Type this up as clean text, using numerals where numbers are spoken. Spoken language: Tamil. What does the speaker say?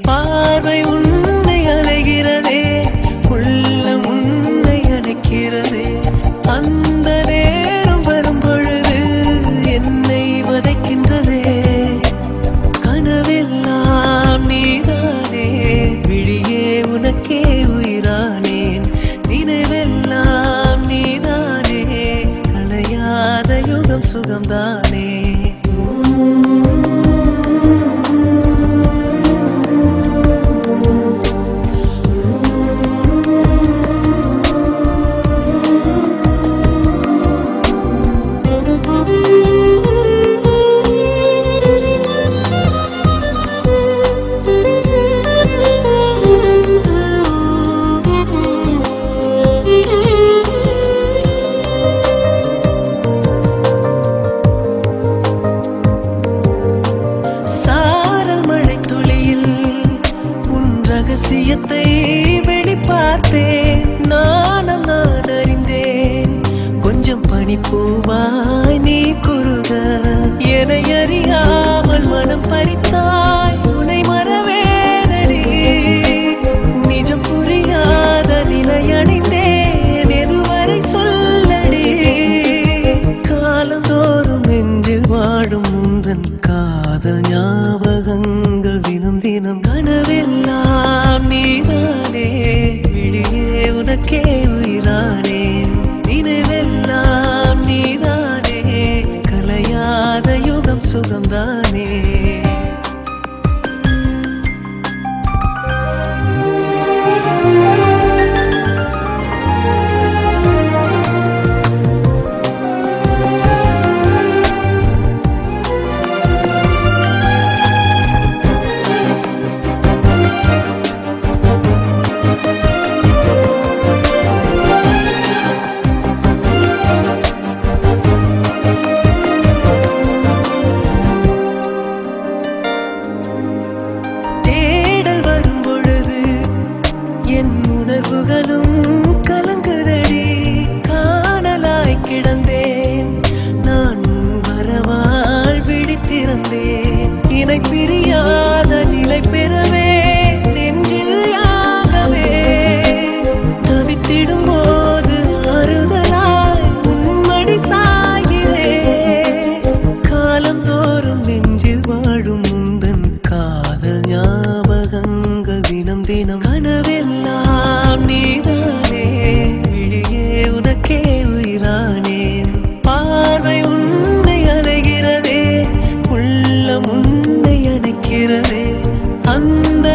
பார்வை உன்னை அலைகிறதே, உள்ளம் உன்னை அணைக்கிறதே. அந்த நேரம் வரும் பொழுது என்னை வதைக்கின்றதே. கனவெல்லாம் நீதானே, விழியே உனக்கே உயிரானேன். நினைவெல்லாம் நீதானே, களையாத யுகம் சுகம்தானே. ரகசியத்தை வெளிப்பார்த்தேன், நானும் நான் அறிந்தேன். கொஞ்சம் பனிப்பூவாய் நீ குறுக, என்னை அறியாமல் மனம் பறித்தாய். உன்னை மறவேனடி, நிஜம் புரியாத நிலையடைந்தேன். எதுவரை சொல்லடி, காலந்தோறும் நெஞ்சில் வாடும் முந்தன் காதல் ஞாபகங்கள் தினம் தினம். கனவெல்லாம் நீதானே, விழியே உனக்கே உயிரானேன். நினைவெல்லாம் நீதானே, கலையாத யுகம் சுகம்தானே. உணர்வுகளும் கலங்குதடி, காணலாய் கிடந்தேன் நான். வரவால் விழித்திருந்தேன், இணை பிரியாத நிலை பெறவே நெஞ்சில் யாகவே. தவித்திடும் போது ஆறுதலாய் உன்மடி சாய்கிறேன். காலம் தோறும் நெஞ்சில் வாழும் முந்தன் காதல் ஞாபகங்கள் தினம் தினம். கனவெல்லாம் நீதானே, விழியே உனக்கே உயிரானேன். பார்வை உன்னை அலைகிறதே, உள்ளம் உன்னை அணைக்கிறதே. அந்த